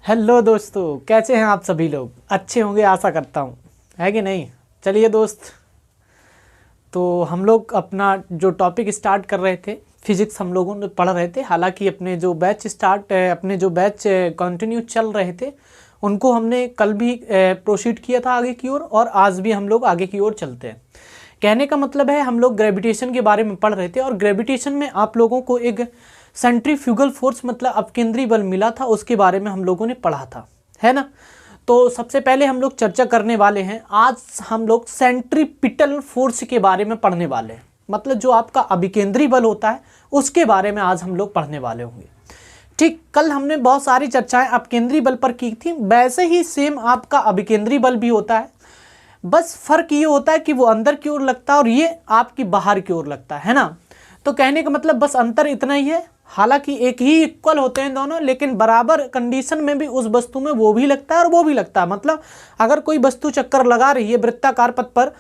Hello दोस्तों, कैसे हैं आप सभी लोग? अच्छे होंगे आशा करता हूँ, है कि नहीं? चलिए दोस्त, तो हम लोग अपना जो टॉपिक स्टार्ट कर रहे थे, फिजिक्स हम लोगों ने पढ़ रहे थे। हालांकि अपने जो बैच कंटिन्यू चल रहे थे उनको हमने कल भी प्रोसीड किया था आगे की ओर, और आज भी हम लोग आगे की ओर चलते हैं। कहने का मतलब है हम लोग ग्रेविटेशन के बारे में पढ़ रहे थे, और ग्रेविटेशन में आप लोगों को एक सेंट्रीफ्यूगल फोर्स मतलब अपकेंद्री बल मिला था, उसके बारे में हम लोगों ने पढ़ा था, है ना। तो सबसे पहले हम लोग चर्चा करने वाले हैं, आज हम लोग सेंट्रीपिटल फोर्स के बारे में पढ़ने वाले हैं। मतलब जो आपका अभिकेंद्री बल होता है उसके बारे में आज हम लोग पढ़ने वाले होंगे। ठीक, कल हमने बहुत सारी चर्चाएं अपकेंद्री बल पर की थी, वैसे ही सेम आपका अभिकेंद्री बल भी होता है। बस फर्क ये होता है कि वो अंदर की ओर लगता है और ये आपकी बाहर की ओर लगता है ना। तो कहने का मतलब बस अंतर इतना ही है। हालांकि एक ही इक्वल होते हैं दोनों, लेकिन बराबर कंडीशन में भी उस वस्तु में वो भी लगता है और वो भी लगता है। मतलब अगर कोई वस्तु चक्कर लगा रही है वृत्ताकार पथ पर,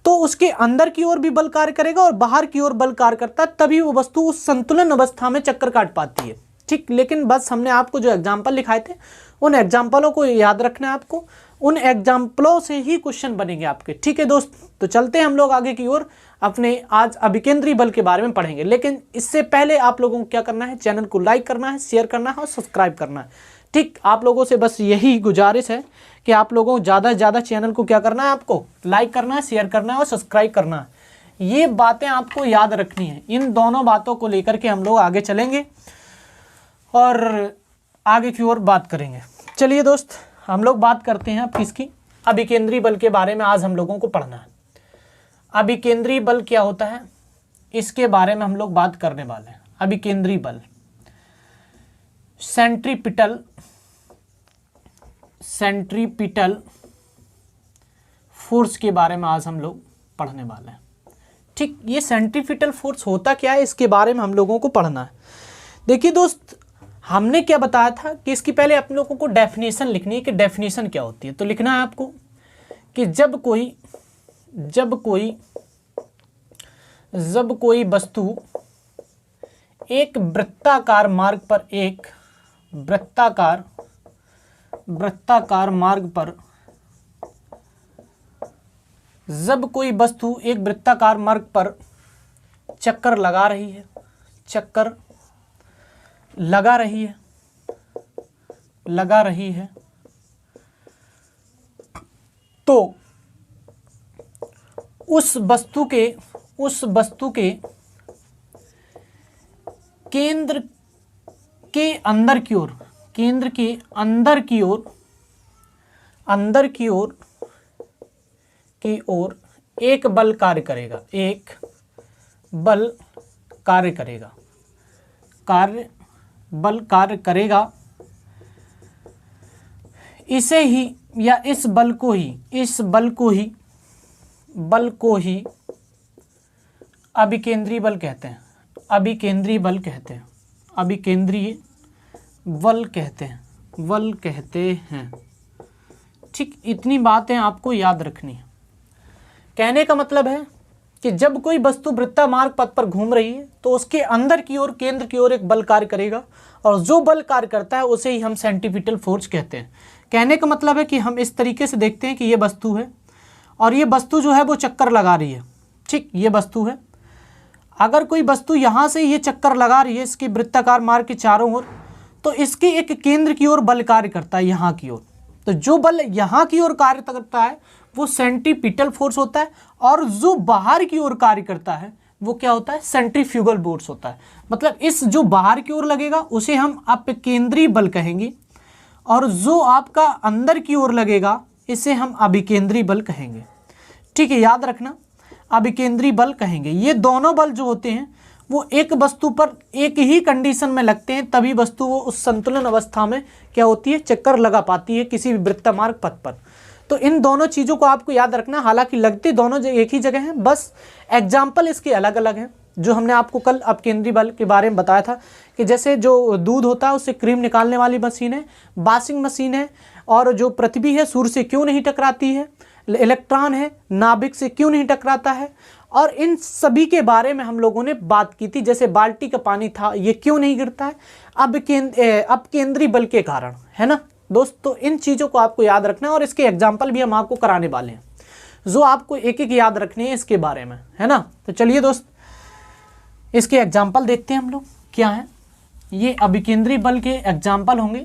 तो उसके अंदर की ओर भी बल कार्य करेगा और बाहर की ओर बल कार्य करता है, तभी वो वस्तु उस संतुलन अवस्था में चक्कर काट पाती है। ठीक, लेकिन बस हमने आपको जो एग्जाम्पल लिखाए थे उन एग्जाम्पलों को याद रखना है आपको, उन एग्जाम्पलों से ही क्वेश्चन बनेंगे आपके। ठीक है दोस्त, तो चलते हैं हम लोग आगे की ओर, अपने आज अभिकेंद्री बल के बारे में पढ़ेंगे। लेकिन इससे पहले आप लोगों को क्या करना है, चैनल को लाइक करना है, शेयर करना है और सब्सक्राइब करना है। ठीक, आप लोगों से बस यही गुजारिश है कि आप लोगों को ज़्यादा से ज़्यादा चैनल को क्या करना है, आपको लाइक करना है, शेयर करना है और सब्सक्राइब करना है। ये बातें आपको याद रखनी है। इन दोनों बातों को लेकर के हम लोग आगे चलेंगे और आगे की ओर बात करेंगे। चलिए दोस्त, हम लोग बात करते हैं अब किसकी, अभिकेंद्री बल के बारे में आज हम लोगों को पढ़ना है। अभिकेंद्री बल क्या होता है इसके बारे में हम लोग बात करने वाले हैं। अभिकेंद्री बल, सेंट्रीपिटल फोर्स के बारे में आज हम लोग पढ़ने वाले हैं। ठीक, ये सेंट्रीपिटल फोर्स होता क्या है इसके बारे में हम लोगों को पढ़ना है। देखिए दोस्त, हमने क्या बताया था कि इसकी पहले आप लोगों को डेफिनेशन लिखनी है कि डेफिनेशन क्या होती है। तो लिखना है आपको कि जब कोई वस्तु एक वृत्ताकार मार्ग पर जब कोई वस्तु एक वृत्ताकार मार्ग पर चक्कर लगा रही है तो उस वस्तु के केंद्र के अंदर की ओर एक बल कार्य करेगा। इसे ही या इस बल को ही अभिकेंद्री बल कहते हैं। ठीक, इतनी बातें आपको याद रखनी है। कहने का मतलब है कि जब कोई वस्तु वृत्ता मार्ग पथ पर घूम रही है तो उसके अंदर की ओर, केंद्र की ओर एक बल कार्य करेगा, और जो बल कार्य करता है उसे ही हम सेंट्रीपिटल फोर्स कहते हैं। कहने का मतलब है कि हम इस तरीके से देखते हैं कि ये वस्तु है और ये वस्तु जो है वो चक्कर लगा रही है। ठीक, ये वस्तु है, अगर कोई वस्तु यहाँ से ये चक्कर लगा रही है इसके वृत्ताकार मार्ग के चारों ओर, तो इसके एक केंद्र की ओर बल कार्य करता है यहाँ की ओर। तो जो बल यहाँ की ओर कार्य करता है वो सेंट्रीपिटल फोर्स होता है, और जो बाहर की ओर कार्य करता है वो क्या होता है, सेंट्रीफ्यूगल फोर्स होता है। मतलब इस जो बाहर की ओर लगेगा उसे हम अपकेंद्री बल कहेंगे, और जो आपका अंदर की ओर लगेगा इसे हम अभिकेंद्री बल कहेंगे। ठीक है, याद रखना, अभिकेंद्री बल कहेंगे। ये दोनों बल जो होते हैं वो एक वस्तु पर एक ही कंडीशन में लगते हैं, तभी वस्तु वो उस संतुलन अवस्था में क्या होती है, चक्कर लगा पाती है किसी भी वृत्तमार्ग पथ पर। तो इन दोनों चीज़ों को आपको याद रखना। हालांकि लगते दोनों एक ही जगह हैं, बस एग्जाम्पल इसके अलग अलग हैं। जो हमने आपको कल अपकेंद्री बल के बारे में बताया था कि जैसे जो दूध होता है उससे क्रीम निकालने वाली मशीन है, वॉशिंग मशीन है, और जो पृथ्वी है सूर्य से क्यों नहीं टकराती है, इलेक्ट्रॉन है नाभिक से क्यों नहीं टकराता है, और इन सभी के बारे में हम लोगों ने बात की थी। जैसे बाल्टी का पानी था ये क्यों नहीं गिरता है, अपकेंद्री बल के कारण, है ना। दोस्त, तो इन चीज़ों को आपको याद रखना है और इसके एग्जाम्पल भी हम आपको कराने वाले हैं जो आपको एक एक याद रखने हैं इसके बारे में, है ना। तो चलिए दोस्त, इसके एग्जाम्पल देखते हैं हम लोग क्या है। ये अभिकेंद्री बल के एग्जाम्पल होंगे,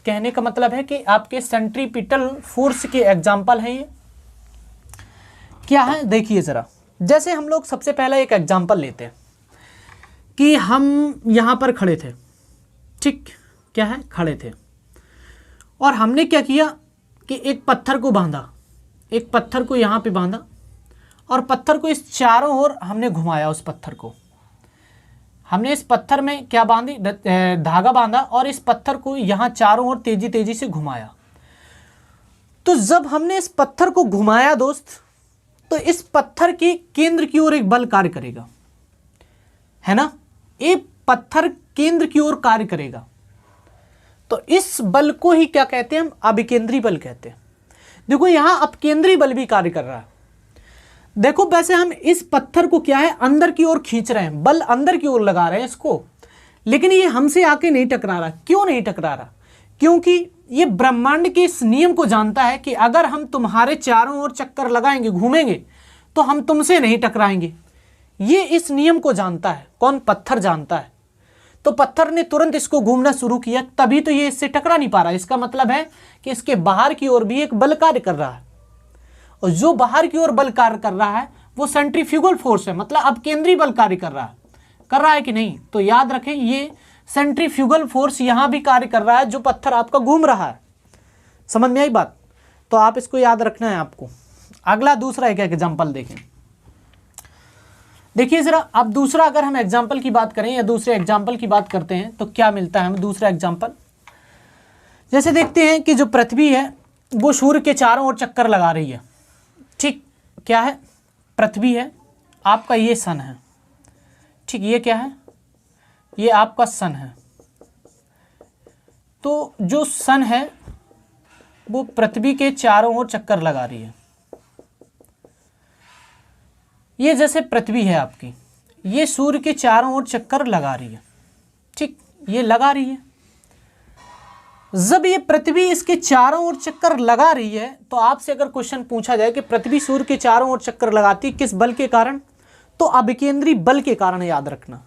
कहने का मतलब है कि आपके सेंट्रीपिटल फोर्स के एग्जाम्पल हैं ये। क्या है देखिए ज़रा, जैसे हम लोग सबसे पहला एक एग्जाम्पल लेते हैं कि हम यहाँ पर खड़े थे, ठीक, क्या है, खड़े थे और हमने क्या किया कि एक पत्थर को बांधा, एक पत्थर को यहाँ पे बांधा और पत्थर को इस चारों ओर हमने घुमाया। उस पत्थर को हमने इस पत्थर में क्या बांधी, धागा बांधा और इस पत्थर को यहाँ चारों ओर तेजी तेजी से घुमाया। तो जब हमने इस पत्थर को घुमाया दोस्त, तो इस पत्थर के केंद्र की ओर एक बल कार्य करेगा, है ना। एक पत्थर केंद्र की ओर कार्य करेगा, तो इस बल को ही क्या कहते हैं हम, अभिकेंद्री बल कहते हैं। देखो यहां अपकेंद्री बल भी कार्य कर रहा है। देखो वैसे हम इस पत्थर को क्या है, अंदर की ओर खींच रहे हैं, बल अंदर की ओर लगा रहे हैं इसको, लेकिन ये हमसे आके नहीं टकरा रहा। क्यों नहीं टकरा रहा? क्योंकि ये ब्रह्मांड के इस नियम को जानता है कि अगर हम तुम्हारे चारों ओर चक्कर लगाएंगे, घूमेंगे, तो हम तुमसे नहीं टकराएंगे। ये इस नियम को जानता है। कौन? पत्थर जानता है। तो पत्थर ने तुरंत इसको घूमना शुरू किया, तभी तो ये इससे टकरा नहीं पा रहा। इसका मतलब है कि इसके बाहर की ओर भी एक बल कार्य कर रहा है, और जो बाहर की ओर बल कार्य कर रहा है वो सेंट्रीफ्यूगल फोर्स है, मतलब अपकेंद्री बल कार्य कर रहा है कि नहीं? तो याद रखें, ये सेंट्रीफ्यूगल फोर्स यहां भी कार्य कर रहा है, जो पत्थर आपका घूम रहा है। समझ में आई बात? तो आप इसको याद रखना है आपको। अगला दूसरा एक एग्जाम्पल देखें। देखिए जरा, अब दूसरा अगर हम एग्जाम्पल की बात करें या दूसरे एग्जाम्पल की बात करते हैं तो क्या मिलता है हमें दूसरा एग्जाम्पल। जैसे देखते हैं कि जो पृथ्वी है वो सूर्य के चारों ओर चक्कर लगा रही है, ठीक, क्या है, पृथ्वी है, आपका ये सन है, ठीक, ये क्या है, ये आपका सन है। तो जो सन है वो पृथ्वी के चारों ओर चक्कर लगा रही है। ये जैसे पृथ्वी है आपकी, ये सूर्य के चारों ओर चक्कर लगा रही है, ठीक, ये लगा रही है। जब ये पृथ्वी इसके चारों ओर चक्कर लगा रही है, तो आपसे अगर क्वेश्चन पूछा जाए कि पृथ्वी सूर्य के चारों ओर चक्कर लगाती है किस बल के कारण, तो अभिकेंद्री बल के कारण। याद रखना,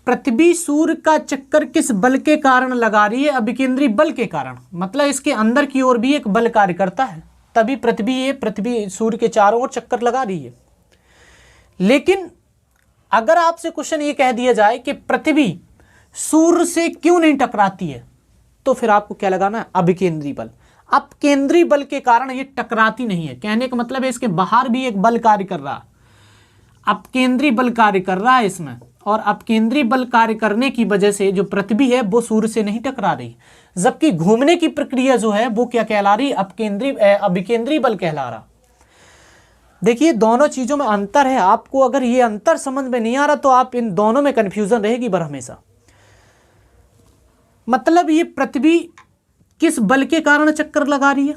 पृथ्वी सूर्य का चक्कर किस बल के कारण लगा रही है? अभिकेंद्री बल के कारण। मतलब इसके अंदर की ओर भी एक बल कार्य करता है, तभी पृथ्वी सूर्य के चारों ओर चक्कर लगा रही है। लेकिन अगर आपसे क्वेश्चन ये कह दिया जाए कि पृथ्वी सूर्य से क्यों नहीं टकराती है, तो फिर आपको क्या लगाना है? अभिकेंद्री बल। अपकेंद्री बल के कारण ये टकराती नहीं है। कहने का मतलब है इसके बाहर भी एक बल कार्य कर रहा है, अपकेंद्री बल कार्य कर रहा है इसमें, और अपकेंद्री बल कार्य करने की वजह से जो पृथ्वी है वो सूर्य से नहीं टकरा रही, जबकि घूमने की प्रक्रिया जो है वो क्या कहला रही? अभिकेंद्री बल कहला रहा। देखिए दोनों चीजों में अंतर है। आपको अगर ये अंतर समझ में नहीं आ रहा तो आप इन दोनों में कंफ्यूजन रहेगी बर हमेशा। मतलब ये पृथ्वी किस बल के कारण चक्कर लगा रही है,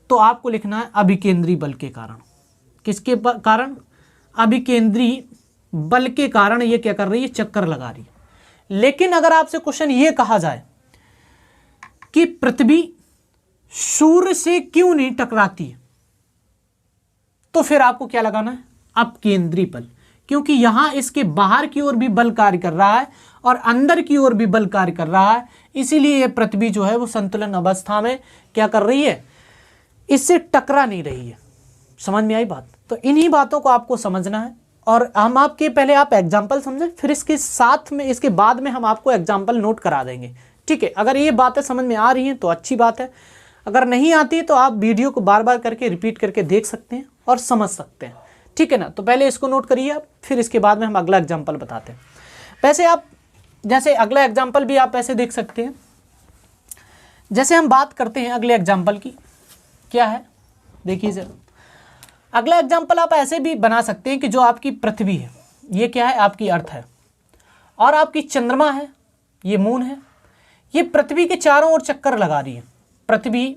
तो आपको लिखना है अभिकेंद्री बल के कारण। किसके कारण? अभिकेंद्री बल के कारण ये क्या कर रही है? चक्कर लगा रही है। लेकिन अगर आपसे क्वेश्चन ये कहा जाए कि पृथ्वी सूर्य से क्यों नहीं टकराती है, तो फिर आपको क्या लगाना है? अपकेंद्री बल, क्योंकि यहां इसके बाहर की ओर भी बल कार्य कर रहा है और अंदर की ओर भी बल कार्य कर रहा है, इसीलिए ये पृथ्वी जो है वो संतुलन अवस्था में क्या कर रही है? इससे टकरा नहीं रही है। समझ में आई बात? तो इन्हीं बातों को आपको समझना है। और हम आपके पहले आप एग्जाम्पल समझें, फिर इसके साथ में इसके बाद में हम आपको एग्जाम्पल नोट करा देंगे, ठीक है। अगर ये बातें समझ में आ रही हैं तो अच्छी बात है, अगर नहीं आती तो आप वीडियो को बार बार करके रिपीट करके देख सकते हैं और समझ सकते हैं, ठीक है ना। तो पहले इसको नोट करिए आप, फिर इसके बाद में हम अगला एग्जाम्पल बताते हैं। वैसे आप जैसे अगला एग्जाम्पल भी आप ऐसे देख सकते हैं, जैसे हम बात करते हैं अगले एग्जाम्पल की, क्या है देखिए सर। अगला एग्जाम्पल आप ऐसे भी बना सकते हैं कि जो आपकी पृथ्वी है, ये क्या है? आपकी अर्थ है, और आपकी चंद्रमा है, ये मून है, ये पृथ्वी के चारों ओर चक्कर लगा रही है। पृथ्वी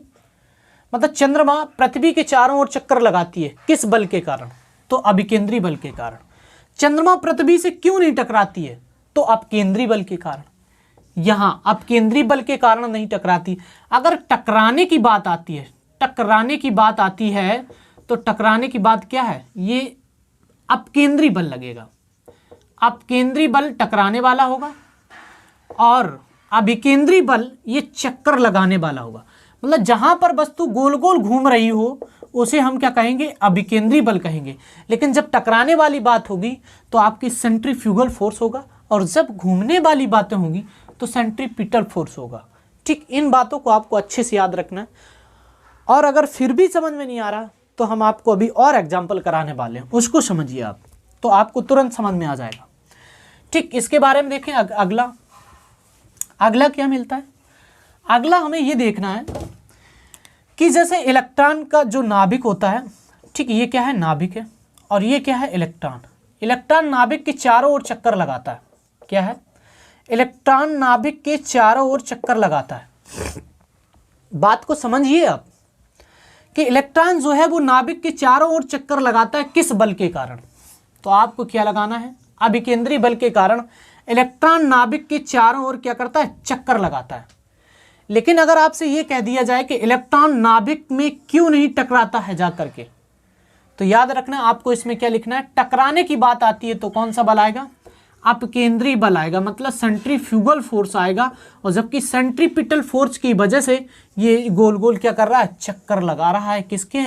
मतलब चंद्रमा पृथ्वी के चारों ओर चक्कर लगाती है, किस बल के कारण? तो अभिकेंद्री बल के कारण। चंद्रमा पृथ्वी से क्यों नहीं टकराती है? तो अपकेंद्री बल के कारण। यहाँ अपकेंद्री बल के कारण नहीं टकराती। अगर टकराने की बात आती है, टकराने की बात आती है तो टकराने की बात क्या है, ये अपकेंद्री बल लगेगा। अपकेंद्री बल टकराने वाला होगा और अभिकेंद्री बल ये चक्कर लगाने वाला होगा। मतलब जहां पर वस्तु गोल गोल घूम रही हो उसे हम क्या कहेंगे, अभिकेंद्री बल कहेंगे। लेकिन जब टकराने वाली बात होगी तो आपकी सेंट्रीफ्यूगल फोर्स होगा, और जब घूमने वाली बातें होंगी तो सेंट्रीपिटल फोर्स होगा। ठीक, इन बातों को आपको अच्छे से याद रखना है। और अगर फिर भी समझ में नहीं आ रहा तो हम आपको अभी और एग्जाम्पल कराने वाले हैं, उसको समझिए आप, तो आपको तुरंत समझ में आ जाएगा। ठीक, इसके बारे में देखें। अगला क्या मिलता है, अगला हमें ये देखना है कि जैसे इलेक्ट्रॉन का जो नाभिक होता है, ठीक, ये क्या है, नाभिक है, और ये क्या है, इलेक्ट्रॉन। इलेक्ट्रॉन नाभिक के चारों ओर चक्कर लगाता है। क्या है, इलेक्ट्रॉन नाभिक के चारों ओर चक्कर लगाता है। बात को समझिए आप कि इलेक्ट्रॉन जो है वो नाभिक के चारों ओर चक्कर लगाता है, किस बल के कारण। तो आपको क्या लगाना है, अभिकेंद्री बल के कारण इलेक्ट्रॉन नाभिक के चारों ओर क्या करता है, चक्कर लगाता है। लेकिन अगर आपसे ये कह दिया जाए कि इलेक्ट्रॉन नाभिक में क्यों नहीं टकराता है जा करके, तो याद रखना आपको इसमें क्या लिखना है, टकराने की बात आती है तो कौन सा बल आएगा, अपकेंद्री बल आएगा, मतलब सेंट्रीफ्यूगल फोर्स आएगा। और जबकि सेंट्रीपिटल फोर्स की वजह से ये गोल गोल क्या कर रहा है, चक्कर लगा रहा है, किसके,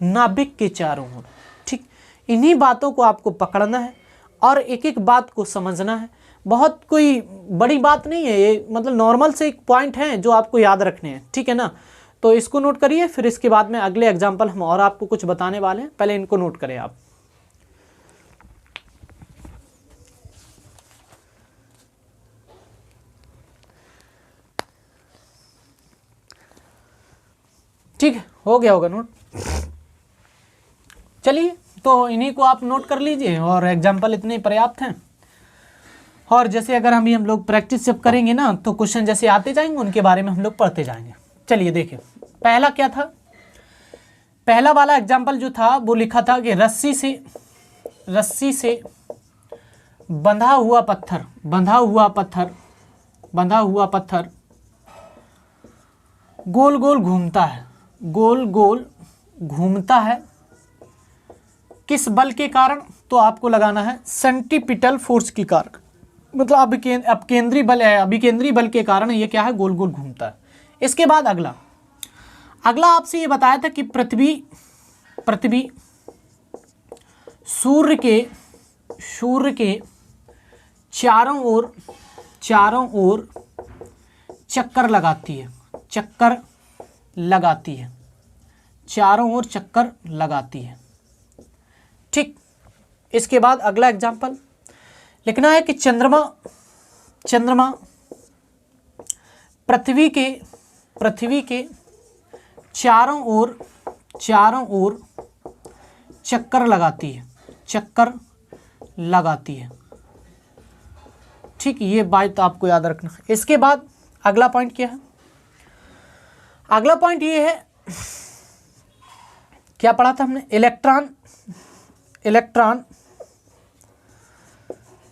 नाभिक के चारों ओर। ठीक, इन्हीं बातों को आपको पकड़ना है और एक एक बात को समझना है। बहुत कोई बड़ी बात नहीं है ये, मतलब नॉर्मल से एक पॉइंट है जो आपको याद रखने हैं, ठीक है ना। तो इसको नोट करिए, फिर इसके बाद में अगले एग्जाम्पल हम और आपको कुछ बताने वाले हैं, पहले इनको नोट करें आप। ठीक है, हो गया होगा नोट। चलिए, तो इन्हीं को आप नोट कर लीजिए और एग्जाम्पल इतने पर्याप्त हैं। और जैसे अगर हम लोग प्रैक्टिस जब करेंगे ना तो क्वेश्चन जैसे आते जाएंगे उनके बारे में हम लोग पढ़ते जाएंगे। चलिए देखिए, पहला क्या था, पहला वाला एग्जाम्पल जो था वो लिखा था कि रस्सी से बंधा हुआ पत्थर गोल गोल घूमता है, किस बल के कारण, तो आपको लगाना है सेंट्रीपिटल फोर्स के कारण, मतलब अपकेंद्री बल है, अभिकेंद्री बल के कारण ये क्या है, गोल गोल घूमता है। इसके बाद अगला आपसे ये बताया था कि पृथ्वी सूर्य के चारों ओर चक्कर लगाती है। ठीक, इसके बाद अगला एग्जाम्पल लिखना है कि चंद्रमा पृथ्वी के चारों ओर चक्कर लगाती है। ठीक, ये बात आपको याद रखना। इसके बाद अगला पॉइंट क्या है, अगला पॉइंट ये है, क्या पढ़ा था हमने,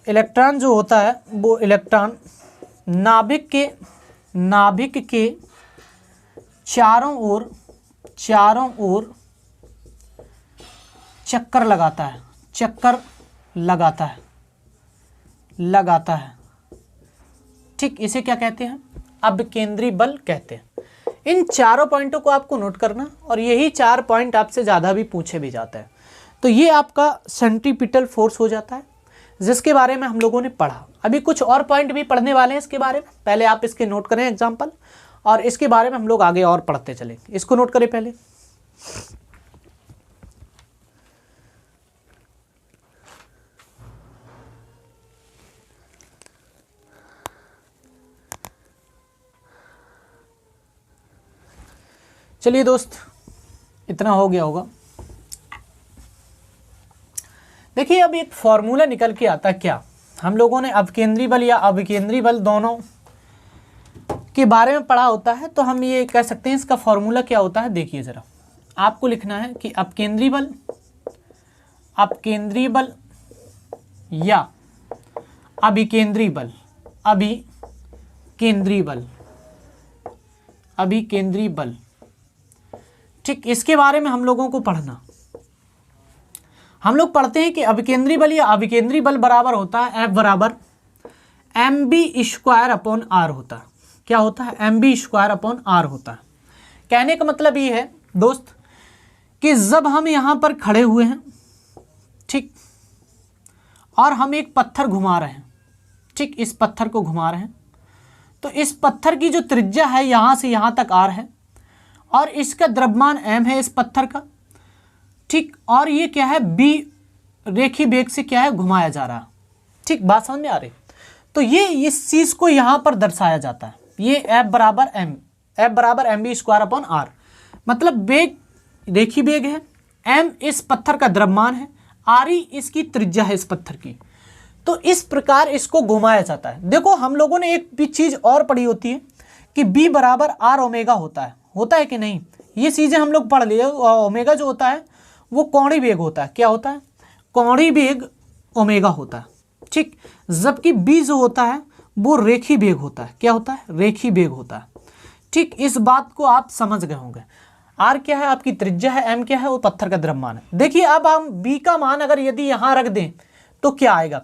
इलेक्ट्रॉन जो होता है वो इलेक्ट्रॉन नाभिक के चारों ओर चक्कर लगाता है। ठीक, इसे क्या कहते हैं, अपकेंद्री बल कहते हैं। इन चारों पॉइंटों को आपको नोट करना, और यही 4 पॉइंट आपसे ज़्यादा भी पूछे भी जाते हैं। तो ये आपका सेंट्रीपिटल फोर्स हो जाता है, जिसके बारे में हम लोगों ने पढ़ा। अभी कुछ और पॉइंट भी पढ़ने वाले हैं इसके बारे में, पहले आप इसके नोट करें एग्जाम्पल, और इसके बारे में हम लोग आगे और पढ़ते चलेंगे। इसको नोट करें पहले। चलिए दोस्त, इतना हो गया होगा। देखिए, अब एक फॉर्मूला निकल के आता है, क्या हम लोगों ने अपकेंद्री बल या अभिकेंद्री बल दोनों के बारे में पढ़ा होता है, तो हम ये कह सकते हैं इसका फॉर्मूला क्या होता है। देखिए ज़रा, आपको लिखना है कि अपकेंद्री बल या अभिकेंद्री अभिकेंद्री बल, अभिकेंद्री बल। ठीक, इसके बारे में हम लोगों को पढ़ना। हम लोग पढ़ते हैं कि अभिकेंद्री बल या अभिकेंद्री बल बराबर होता है F बराबर mb² होता है। क्या होता है? mb² होता है। कहने का मतलब ये है दोस्त कि जब हम यहाँ पर खड़े हुए हैं, ठीक, और हम एक पत्थर घुमा रहे हैं, ठीक, इस पत्थर को घुमा रहे हैं, तो इस पत्थर की जो त्रिज्या है यहाँ से यहाँ तक r है और इसका द्रव्यमान m है इस पत्थर का, ठीक, और ये क्या है? b रेखी वेग से क्या है? घुमाया जा रहा है। ठीक, बात समझ में आ रही? तो ये इस चीज़ को यहाँ पर दर्शाया जाता है। ये F बराबर mb²/r, मतलब वेग रेखी वेग है, m इस पत्थर का द्रव्यमान है, r इसकी त्रिज्या है इस पत्थर की। तो इस प्रकार इसको घुमाया जाता है। देखो हम लोगों ने एक भी चीज़ और पढ़ी होती है कि b बराबर r ओमेगा होता है कि नहीं? ये चीज़ें हम लोग पढ़ लिए। ओमेगा जो होता है वो कोणीय वेग होता है। क्या होता है? कोणीय वेग ओमेगा होता है। ठीक, जबकि b जो होता है वो रेखी वेग होता है। क्या होता है? रेखी वेग होता है। ठीक, इस बात को आप समझ गए होंगे। r क्या है? आपकी त्रिज्या है। m क्या है? वो पत्थर का द्रव्यमान है। देखिए अब हम b का मान अगर यदि यहाँ रख दें तो क्या आएगा?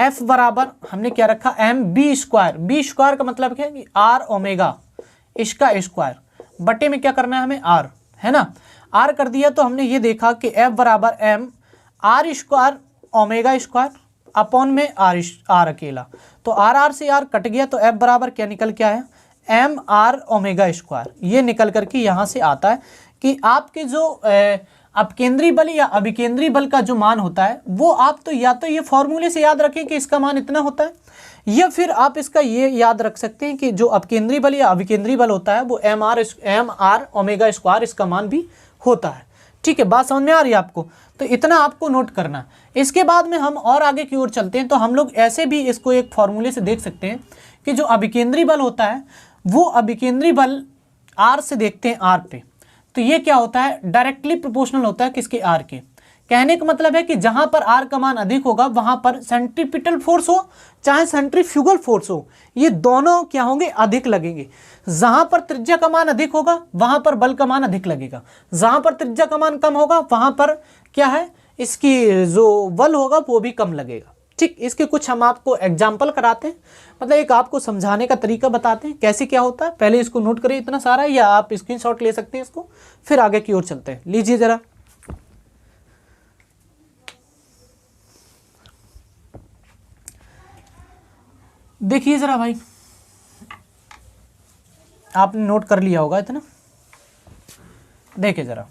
F बराबर हमने क्या रखा? mb²। b² का मतलब क्या है कि r ओमेगा इसका स्क्वायर बटे में क्या करना है हमें? r, है ना? r कर दिया तो हमने ये देखा कि F बराबर m r² ओमेगा² अपॉन में r अकेला, तो r से r कट गया तो F बराबर क्या निकल के आया? m r ओमेगा²। ये निकल करके यहाँ से आता है कि आपके जो अपकेंद्री बल या अभिकेंद्री बल का जो मान होता है वो आप तो या तो ये फॉर्मूले से याद रखें कि इसका मान इतना होता है, या फिर आप इसका ये याद रख सकते हैं कि जो अपकेंद्री बल या अभिकेंद्री बल होता है वो m r ओमेगा² इसका मान भी होता है। ठीक है, बात समझ में आ रही है आपको? तो इतना आपको नोट करना। इसके बाद में हम और आगे की ओर चलते हैं तो हम लोग ऐसे भी इसको एक फॉर्मूले से देख सकते हैं कि जो अभिकेंद्री बल होता है वो अभिकेंद्री बल r से देखते हैं r पे, तो ये क्या होता है? डायरेक्टली प्रोपोर्शनल होता है किसके? r के। कहने का मतलब है कि जहां पर r का मान अधिक होगा वहां पर सेंट्रीपिटल फोर्स हो चाहे सेंट्रीफ्यूगल फोर्स हो, ये दोनों क्या होंगे? अधिक लगेंगे। जहां पर त्रिज्या का मान अधिक होगा वहां पर बल का मान अधिक लगेगा, जहां पर त्रिज्या का मान कम होगा वहां पर क्या है? इसकी जो बल होगा वो भी कम लगेगा। ठीक, इसके कुछ हम आपको एग्जाम्पल कराते हैं, मतलब एक आपको समझाने का तरीका बताते हैं कैसे क्या होता है। पहले इसको नोट करिए इतना सारा, या आप स्क्रीनशॉट ले सकते हैं इसको, फिर आगे की ओर चलते हैं। लीजिए जरा, देखिए जरा भाई, आपने नोट कर लिया होगा इतना, देखिए जरा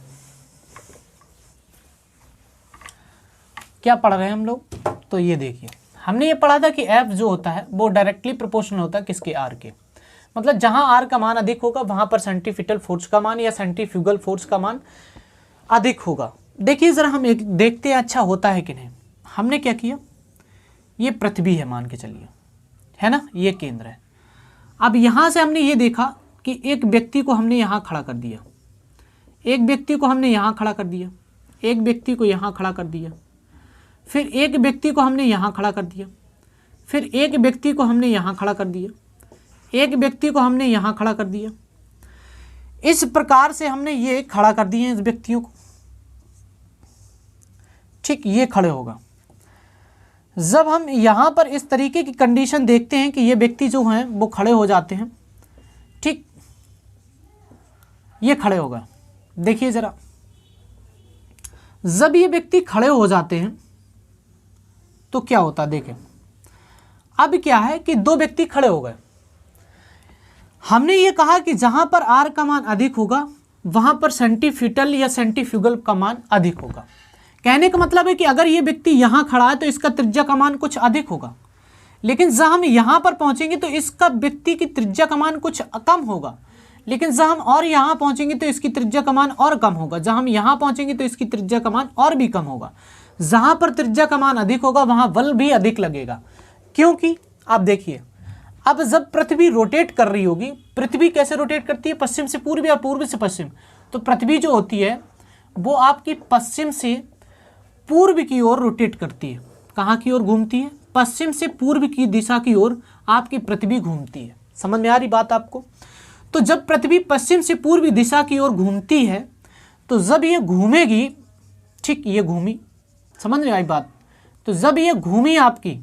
क्या पढ़ रहे हैं हम लोग। तो ये देखिए हमने ये पढ़ा था कि F जो होता है वो डायरेक्टली प्रोपोर्शनल होता है किसके? R के। मतलब जहां R का मान अधिक होगा वहां पर सेंट्रीपिटल फोर्स का मान या सेंट्रीफ्यूगल फोर्स का मान अधिक होगा। देखिए जरा हम एक देखते हैं अच्छा होता है कि नहीं। हमने क्या किया? ये पृथ्वी है मान के चलिए, है ना? ये केंद्र है। अब यहाँ से हमने ये देखा कि एक व्यक्ति को हमने यहाँ खड़ा कर दिया, एक व्यक्ति को हमने यहाँ खड़ा कर दिया, एक व्यक्ति को यहाँ खड़ा कर दिया, फिर एक व्यक्ति को हमने यहाँ खड़ा कर दिया, फिर एक व्यक्ति को हमने यहाँ खड़ा कर दिया, एक व्यक्ति को हमने यहाँ खड़ा कर दिया। इस प्रकार से हमने ये खड़ा कर दिए इस व्यक्तियों को। ठीक, ये खड़े होगा। जब हम यहाँ पर इस तरीके की कंडीशन देखते हैं कि ये व्यक्ति जो हैं वो खड़े हो जाते हैं, ठीक, ये खड़े होगा। देखिए जरा, जब ये व्यक्ति खड़े हो जाते हैं तो क्या होता है? देखें अब क्या है कि दो व्यक्ति खड़े हो गए। हमने ये कहा कि जहां पर r का मान अधिक होगा वहां पर सेंट्रीपिटल या सेंट्रीफ्यूगल का मान अधिक होगा। कहने का मतलब है कि अगर ये व्यक्ति यहाँ खड़ा है तो इसका त्रिज्या का मान कुछ अधिक होगा, लेकिन जब हम यहाँ पर पहुँचेंगे तो इसका व्यक्ति की त्रिज्या का मान कुछ कम होगा, लेकिन जब हम और यहाँ पहुँचेंगे तो इसकी त्रिज्या का मान और कम होगा, जब हम यहाँ पहुँचेंगे तो इसकी त्रिज्या का मान और भी कम होगा। जहाँ पर त्रिज्या का मान अधिक होगा वहाँ बल भी अधिक लगेगा, क्योंकि आप देखिए अब जब पृथ्वी रोटेट कर रही होगी, पृथ्वी कैसे रोटेट करती है? पश्चिम से पूर्व या पूर्व से पश्चिम। तो पृथ्वी जो होती है वो आपकी पश्चिम से पूर्व की ओर रोटेट करती है। कहाँ की ओर घूमती है? पश्चिम से पूर्व की दिशा की ओर आपकी पृथ्वी घूमती है। समझ में आ रही बात आपको? तो जब पृथ्वी पश्चिम से पूर्वी दिशा की ओर घूमती है तो जब ये घूमेगी, ठीक, ये घूमी, समझ में आई बात? तो जब ये घूमी आपकी,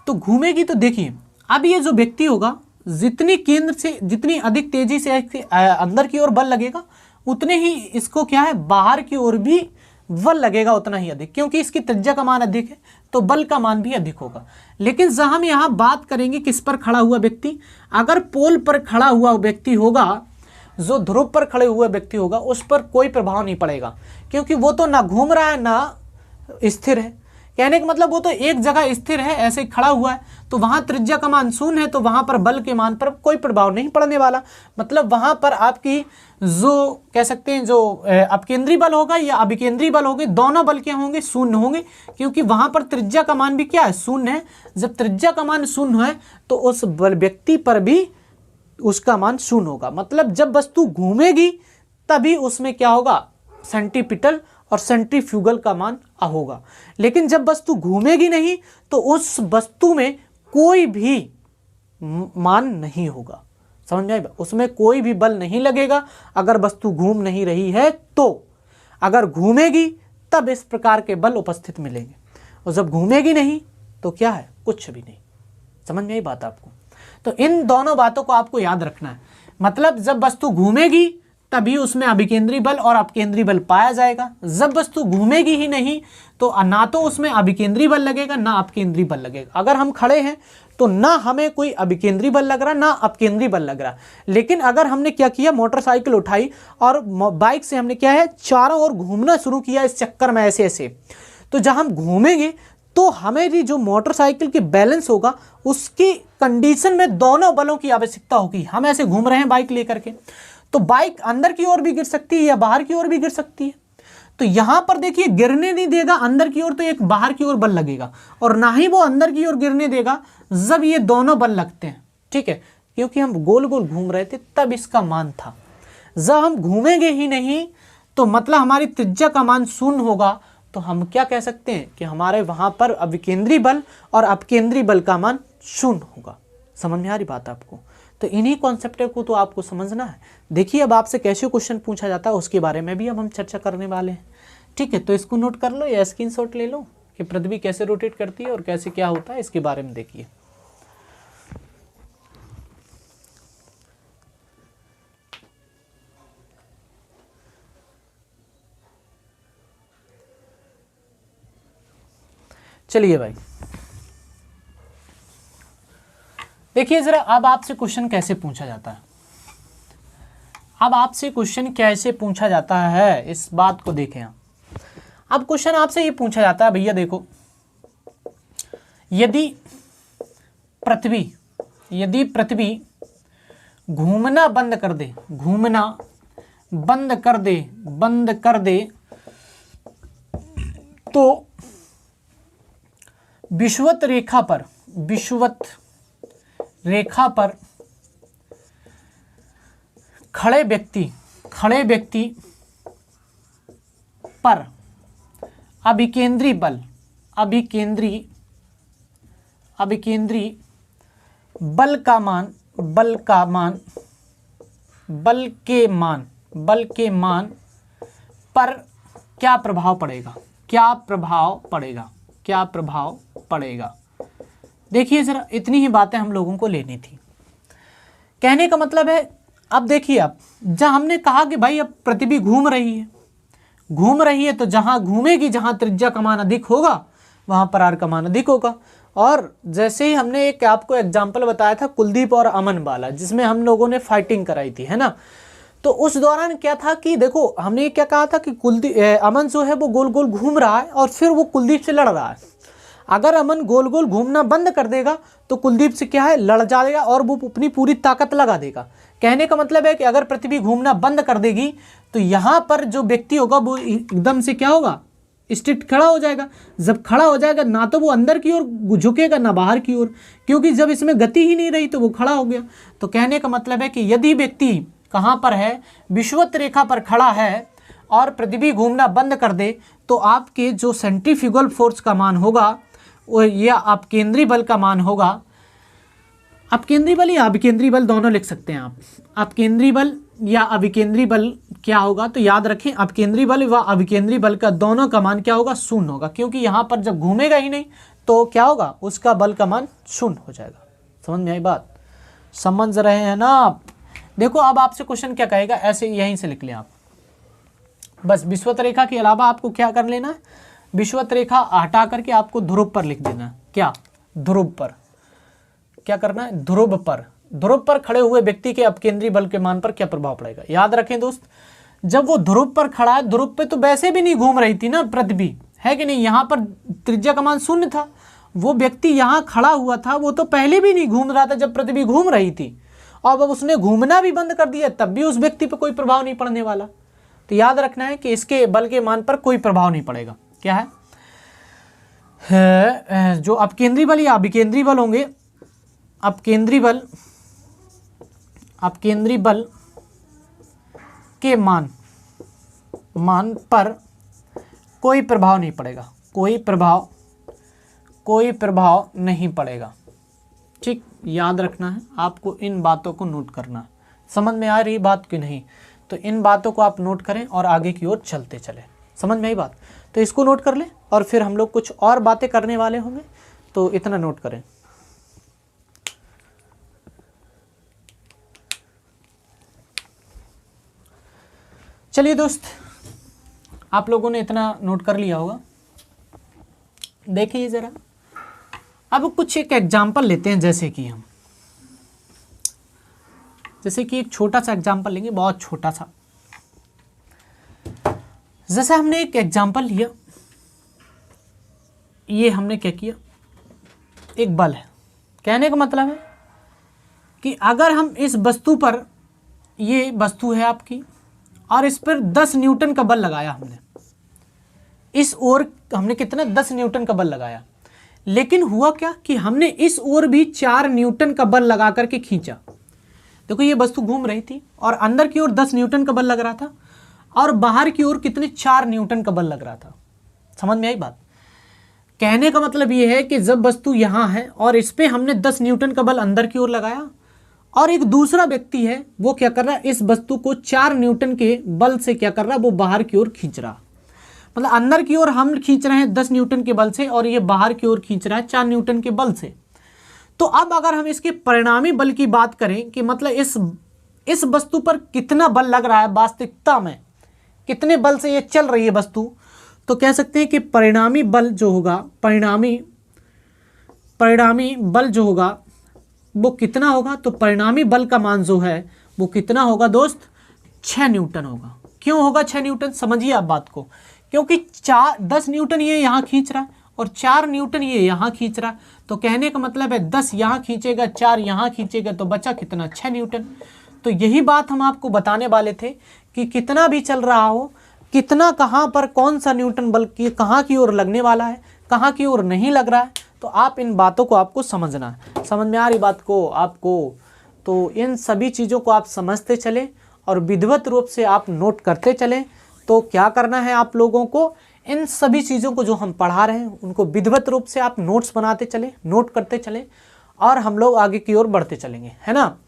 तो घूमेगी तो देखिए अब ये जो व्यक्ति होगा, जितनी केंद्र से जितनी अधिक तेजी से अंदर की ओर बल लगेगा उतने ही इसको क्या है, बाहर की ओर भी बल लगेगा उतना ही अधिक, क्योंकि इसकी त्रिज्या का मान अधिक है तो बल का मान भी अधिक होगा। लेकिन जब हम यहाँ बात करेंगे किस पर खड़ा हुआ व्यक्ति, अगर पोल पर खड़ा हुआ व्यक्ति होगा, जो ध्रुव पर खड़े हुए व्यक्ति होगा, उस पर कोई प्रभाव नहीं पड़ेगा, क्योंकि वो तो ना घूम रहा है ना स्थिर है। कहने का मतलब वो तो एक जगह स्थिर है, ऐसे ही खड़ा हुआ है, तो वहां त्रिज्या का मान शून्य है, तो वहां पर बल के मान पर कोई प्रभाव नहीं पड़ने वाला। मतलब वहां पर आपकी जो कह सकते हैं जो अपकेंद्री बल होगा या अभिकेंद्री बल होंगे, दोनों बल क्या होंगे, शून्य होंगे, क्योंकि वहां पर त्रिज्या का मान भी क्या है, शून्य है। जब त्रिज्या का मान शून्य है तो उस बल व्यक्ति पर भी उसका मान शून्य होगा। मतलब जब वस्तु घूमेगी तभी उसमें क्या होगा, सेंटीपिटल और सेंट्रीफ्यूगल का मान होगा। लेकिन जब वस्तु घूमेगी नहीं तो उस वस्तु में कोई भी मान नहीं होगा। समझ में आई? उसमें कोई भी बल नहीं लगेगा अगर वस्तु घूम नहीं रही है। तो अगर घूमेगी तब इस प्रकार के बल उपस्थित मिलेंगे, और जब घूमेगी नहीं तो क्या है, कुछ भी नहीं। समझ में आई बात आपको? तो इन दोनों बातों को आपको याद रखना है। मतलब जब वस्तु घूमेगी तभी उसमें अभिकेंद्री बल और अपकेंद्री बल पाया जाएगा। जब वस्तु घूमेगी ही नहीं तो ना तो उसमें अभिकेंद्री बल लगेगा ना अपकेंद्री बल लगेगा। अगर हम खड़े हैं तो ना हमें कोई अभिकेंद्री बल लग रहा ना अपकेंद्री बल लग रहा। लेकिन अगर हमने क्या किया, मोटरसाइकिल उठाई और बाइक से हमने क्या है, चारों ओर घूमना शुरू किया इस चक्कर में ऐसे ऐसे, तो जब हम घूमेंगे तो हमें जो मोटरसाइकिल के बैलेंस होगा उसकी कंडीशन में दोनों बलों की आवश्यकता होगी। हम ऐसे घूम रहे हैं बाइक लेकर के, तो बाइक अंदर की ओर भी गिर सकती है या बाहर की ओर भी गिर सकती है। तो यहां पर देखिए गिरने नहीं देगा अंदर की ओर, तो एक बाहर की ओर बल लगेगा, और ना ही वो अंदर की ओर गिरने देगा जब ये दोनों बल लगते हैं। ठीक है, क्योंकि हम गोल गोल घूम रहे थे तब इसका मान था। जब हम घूमेंगे ही नहीं तो मतलब हमारी त्रिज्या का मान शून्य होगा, तो हम क्या कह सकते हैं कि हमारे वहां पर अभिकेंद्री बल और अपकेंद्री बल का मान शून्य होगा। समझ में आ रही बात आपको? तो इन्हीं कॉन्सेप्ट को तो आपको समझना है। देखिए अब आपसे कैसे क्वेश्चन पूछा जाता है उसके बारे में भी अब हम चर्चा करने वाले हैं। ठीक है, तो इसको नोट कर लो या स्क्रीनशॉट ले लो कि पृथ्वी कैसे रोटेट करती है और कैसे क्या होता है, इसके बारे में देखिए। चलिए भाई देखिए जरा, अब आपसे क्वेश्चन कैसे पूछा जाता है। अब आपसे क्वेश्चन कैसे पूछा जाता है इस बात को देखें आप। अब क्वेश्चन आपसे ये पूछा जाता है, भैया देखो, यदि पृथ्वी घूमना बंद कर दे, घूमना बंद कर दे तो विषुवत रेखा पर खड़े व्यक्ति पर अभिकेंद्री बल, अभिकेंद्री बल के मान पर क्या प्रभाव पड़ेगा। देखिए जरा, इतनी ही बातें हम लोगों को लेनी थी। कहने का मतलब है, अब देखिए आप, जब हमने कहा कि भाई अब पृथ्वी घूम रही है तो जहां घूमेगी, जहां त्रिज्या का मान अधिक होगा वहां पर आर का मान अधिक होगा। और जैसे ही हमने एक आपको एग्जाम्पल बताया था कुलदीप और अमन वाला, जिसमें हम लोगों ने फाइटिंग कराई थी, है ना, तो उस दौरान क्या था कि देखो हमने क्या कहा था कि अमन जो है वो गोल गोल घूम रहा है और फिर वो कुलदीप से लड़ रहा है। अगर अमन गोल गोल घूमना बंद कर देगा तो कुलदीप से क्या है, लड़ जाएगा और वो अपनी पूरी ताकत लगा देगा। कहने का मतलब है कि अगर पृथ्वी घूमना बंद कर देगी तो यहाँ पर जो व्यक्ति होगा वो एकदम से क्या होगा, स्ट्रेट खड़ा हो जाएगा। जब खड़ा हो जाएगा ना तो वो अंदर की ओर झुकेगा ना बाहर की ओर, क्योंकि जब इसमें गति ही नहीं रही तो वो खड़ा हो गया। तो कहने का मतलब है कि यदि व्यक्ति कहाँ पर है, विषुवत रेखा पर खड़ा है और पृथ्वी घूमना बंद कर दे तो आपके जो सेंट्रीफ्यूगल फोर्स का मान होगा वो या आप केंद्रीय बल का मान होगा, अपकेंद्री बल या अभिकेंद्री बल दोनों लिख सकते हैं आप। अपकेंद्री बल या अभिकेंद्री बल क्या होगा, तो याद रखें अपकेंद्री बल व अभिकेंद्री बल का दोनों का मान क्या होगा, शून्य होगा, क्योंकि यहाँ पर जब घूमेगा ही नहीं तो क्या होगा, उसका बल का मान शून्य हो जाएगा। समझ में आई बात, समझ रहे हैं ना आप। देखो अब आपसे क्वेश्चन क्या कहेगा, ऐसे यहीं से लिख लें आप, बस विषुवत रेखा के अलावा आपको क्या कर लेना है, विषुवत रेखा हटा करके आपको ध्रुव पर लिख देना है। क्या, ध्रुव पर क्या करना है, ध्रुव पर। ध्रुव पर खड़े हुए व्यक्ति के अपकेंद्री बल के मान पर क्या प्रभाव पड़ेगा। याद रखें दोस्त, जब वो ध्रुव पर खड़ा है, ध्रुव पे तो वैसे भी नहीं घूम रही थी ना पृथ्वी, है कि नहीं, यहाँ पर त्रिज्या का मान शून्य था, वो व्यक्ति यहाँ खड़ा हुआ था, वो तो पहले भी नहीं घूम रहा था जब पृथ्वी घूम रही थी, और अब उसने घूमना भी बंद कर दिया तब भी उस व्यक्ति पर कोई प्रभाव नहीं पड़ने वाला। तो याद रखना है कि इसके बल के मान पर कोई प्रभाव नहीं पड़ेगा। क्या है, जो अपकेंद्री बल या अभिकेंद्री बल होंगे, अपकेंद्री बल के मान पर कोई प्रभाव नहीं पड़ेगा, कोई प्रभाव नहीं पड़ेगा। ठीक, याद रखना है आपको, इन बातों को नोट करना है। समझ में आ रही बात कि नहीं, तो इन बातों को आप नोट करें और आगे की ओर चलते चलें। समझ में आई बात, तो इसको नोट कर लें और फिर हम लोग कुछ और बातें करने वाले होंगे, तो इतना नोट करें। चलिए दोस्त, आप लोगों ने इतना नोट कर लिया होगा। देखिए ज़रा, अब कुछ एक एग्जाम्पल लेते हैं, जैसे कि एक छोटा सा एग्जाम्पल लेंगे, बहुत छोटा सा। जैसे हमने एक एग्जाम्पल लिया, ये हमने क्या किया, एक बल है। कहने का मतलब है कि अगर हम इस वस्तु पर, ये वस्तु है आपकी, और इस पर 10 न्यूटन का बल लगाया हमने, इस ओर हमने कितना 10 न्यूटन का बल लगाया, लेकिन हुआ क्या कि हमने इस ओर भी 4 न्यूटन का बल लगा करके खींचा। देखो ये वस्तु घूम रही थी और अंदर की ओर 10 न्यूटन का बल लग रहा था और बाहर की ओर कितने 4 न्यूटन का बल लग रहा था। समझ में आई बात। कहने का मतलब ये है कि जब वस्तु यहाँ है और इस पर हमने 10 न्यूटन का बल अंदर की ओर लगाया, और एक दूसरा व्यक्ति है वो क्या कर रहा है, इस वस्तु को 4 न्यूटन के बल से क्या कर रहा है, वो बाहर की ओर खींच रहा। मतलब अंदर की ओर हम खींच रहे हैं 10 न्यूटन के बल से और ये बाहर की ओर खींच रहा है 4 न्यूटन के बल से। तो अब अगर हम इसके परिणामी बल की बात करें कि मतलब इस वस्तु पर कितना बल लग रहा है, वास्तविकता में कितने बल से ये चल रही है वस्तु, तो कह सकते हैं कि परिणामी बल जो होगा, परिणामी बल जो होगा वो कितना होगा, तो परिणामी बल का मान जो है वो कितना होगा दोस्त, 6 न्यूटन होगा। क्यों होगा 6 न्यूटन, समझिए आप बात को, क्योंकि 10 न्यूटन ये यहाँ खींच रहा है और 4 न्यूटन ये यहाँ खींच रहा है। तो कहने का मतलब है 10 यहाँ खींचेगा, 4 यहाँ खींचेगा, तो बचा कितना, 6 न्यूटन। तो यही बात हम आपको बताने वाले थे कि कितना भी चल रहा हो, कितना कहाँ पर कौन सा न्यूटन बल की कहाँ की ओर लगने वाला है, कहाँ की ओर नहीं लग रहा है, तो आप इन बातों को आपको समझना है। समझ में आ रही बात को आपको, तो इन सभी चीज़ों को आप समझते चलें और विधिवत रूप से आप नोट करते चलें। तो क्या करना है आप लोगों को, इन सभी चीज़ों को जो हम पढ़ा रहे हैं उनको विधिवत रूप से आप नोट्स बनाते चलें, नोट करते चलें, और हम लोग आगे की ओर बढ़ते चलेंगे, है ना।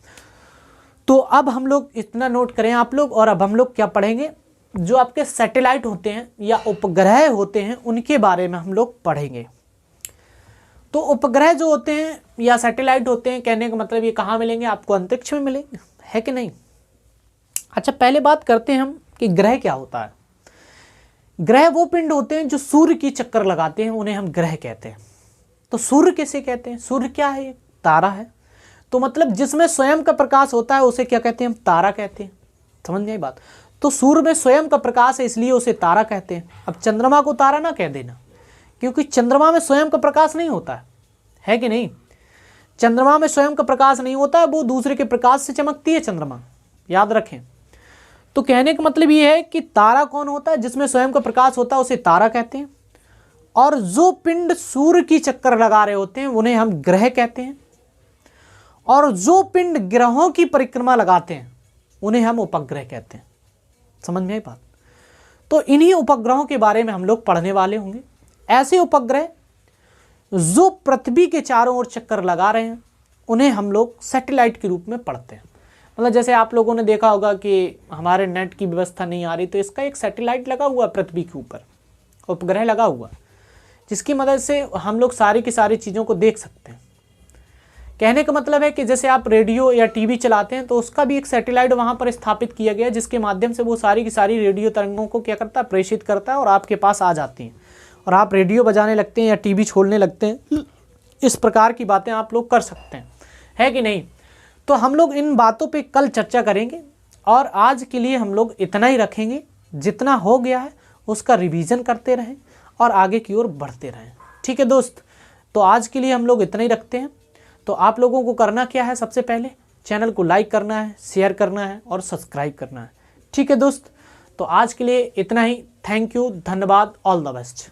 तो अब हम लोग इतना नोट करें आप लोग, और अब हम लोग क्या पढ़ेंगे, जो आपके सैटेलाइट होते हैं या उपग्रह होते हैं उनके बारे में हम लोग पढ़ेंगे। तो उपग्रह जो होते हैं या सैटेलाइट होते हैं, कहने का मतलब ये कहाँ मिलेंगे, आपको अंतरिक्ष में मिलेंगे, है कि नहीं। अच्छा पहले बात करते हैं हम कि ग्रह क्या होता है। ग्रह वो पिंड होते हैं जो सूर्य की चक्कर लगाते हैं, उन्हें हम ग्रह कहते हैं। तो सूर्य किसे कहते हैं, सूर्य क्या है, एक तारा है। तो मतलब जिसमें स्वयं का प्रकाश होता है उसे क्या कहते हैं, हम तारा कहते हैं। समझ में आई बात। तो सूर्य में स्वयं का प्रकाश है इसलिए उसे तारा कहते हैं। अब चंद्रमा को तारा ना कह देना, क्योंकि चंद्रमा में स्वयं का प्रकाश नहीं होता है कि नहीं। चंद्रमा में स्वयं का प्रकाश नहीं होता है, वो दूसरे के प्रकाश से चमकती है चंद्रमा, याद रखें। तो कहने का मतलब ये है कि तारा कौन होता है, जिसमें स्वयं का प्रकाश होता है उसे तारा कहते हैं। और जो पिंड सूर्य की चक्कर लगा रहे होते हैं उन्हें हम ग्रह कहते हैं। और जो पिंड ग्रहों की परिक्रमा लगाते हैं उन्हें हम उपग्रह कहते हैं। समझ में आई बात। तो इन्हीं उपग्रहों के बारे में हम लोग पढ़ने वाले होंगे। ऐसे उपग्रह जो पृथ्वी के चारों ओर चक्कर लगा रहे हैं उन्हें हम लोग सैटेलाइट के रूप में पढ़ते हैं। मतलब जैसे आप लोगों ने देखा होगा कि हमारे नेट की व्यवस्था नहीं आ रही, तो इसका एक सैटेलाइट लगा हुआ पृथ्वी के ऊपर, उपग्रह लगा हुआ, जिसकी मदद से हम लोग सारी की सारी चीज़ों को देख सकते हैं। कहने का मतलब है कि जैसे आप रेडियो या टीवी चलाते हैं तो उसका भी एक सैटेलाइट वहाँ पर स्थापित किया गया है, जिसके माध्यम से वो सारी की सारी रेडियो तरंगों को क्या करता है, प्रेषित करता है और आपके पास आ जाती हैं और आप रेडियो बजाने लगते हैं या टीवी छोड़ने लगते हैं। इस प्रकार की बातें आप लोग कर सकते हैं, है कि नहीं। तो हम लोग इन बातों पे कल चर्चा करेंगे और आज के लिए हम लोग इतना ही रखेंगे। जितना हो गया है उसका रिवीजन करते रहें और आगे की ओर बढ़ते रहें। ठीक है दोस्त, तो आज के लिए हम लोग इतना ही रखते हैं। तो आप लोगों को करना क्या है, सबसे पहले चैनल को लाइक करना है, शेयर करना है और सब्सक्राइब करना है। ठीक है दोस्त, तो आज के लिए इतना ही। थैंक यू, धन्यवाद, ऑल द बेस्ट।